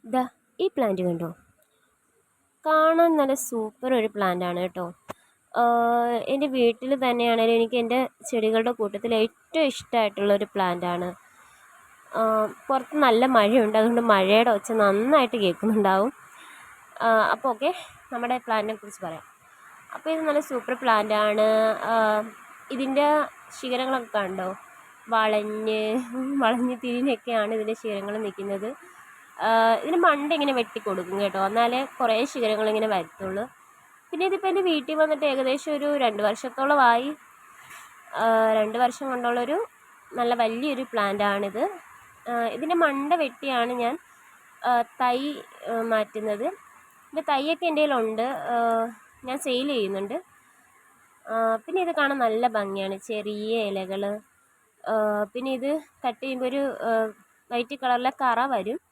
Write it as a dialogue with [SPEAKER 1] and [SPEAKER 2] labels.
[SPEAKER 1] ദാ ഈ പ്ലാന്റ് കണ്ടോ? കാണാൻ നല്ല സൂപ്പർ ഒരു പ്ലാന്റ് ആണ് കേട്ടോ. എൻ്റെ വീട്ടിൽ തന്നെയാണെങ്കിലും എനിക്ക് എൻ്റെ ചെടികളുടെ കൂട്ടത്തിൽ ഏറ്റവും ഇഷ്ടമായിട്ടുള്ളൊരു പ്ലാന്റ് ആണ്. പുറത്ത് നല്ല മഴയുണ്ട്, അതുകൊണ്ട് മഴയുടെ ഒച്ച നന്നായിട്ട് കേൾക്കുന്നുണ്ടാവും. അപ്പോൾ ഓക്കെ, നമ്മുടെ പ്ലാന്റിനെ കുറിച്ച് പറയാം. അപ്പോൾ ഇത് നല്ല സൂപ്പർ പ്ലാന്റ് ആണ്. ഇതിൻ്റെ ശിഖരങ്ങളൊക്കെ കണ്ടോ? വളഞ്ഞ് വളഞ്ഞ് തിരിഞ്ഞൊക്കെയാണ് ഇതിൻ്റെ ശിഖരങ്ങൾ നിൽക്കുന്നത്. ഇതിന് മണ്ട ഇങ്ങനെ വെട്ടിക്കൊടുക്കും കേട്ടോ, എന്നാലേ കുറേ ശിഖരങ്ങൾ ഇങ്ങനെ വരത്തുള്ളൂ. പിന്നെ ഇതിപ്പോൾ എൻ്റെ വീട്ടിൽ വന്നിട്ട് ഏകദേശം ഒരു 2 വർഷത്തോളമായി. 2 വർഷം കൊണ്ടുള്ളൊരു നല്ല വലിയൊരു പ്ലാന്റ് ആണിത്. ഇതിൻ്റെ മണ്ട വെട്ടിയാണ് ഞാൻ തൈ മാറ്റുന്നത്. ഇതിൻ്റെ തൈയൊക്കെ എൻ്റെ കയ്യിലുണ്ട്, ഞാൻ സെയിൽ ചെയ്യുന്നുണ്ട്. പിന്നെ ഇത് കാണാൻ നല്ല ഭംഗിയാണ്, ചെറിയ ഇലകൾ. പിന്നെ ഇത് കട്ട് ചെയ്യുമ്പോൾ ഒരു വൈറ്റ് കളറിലെ കറ വരും.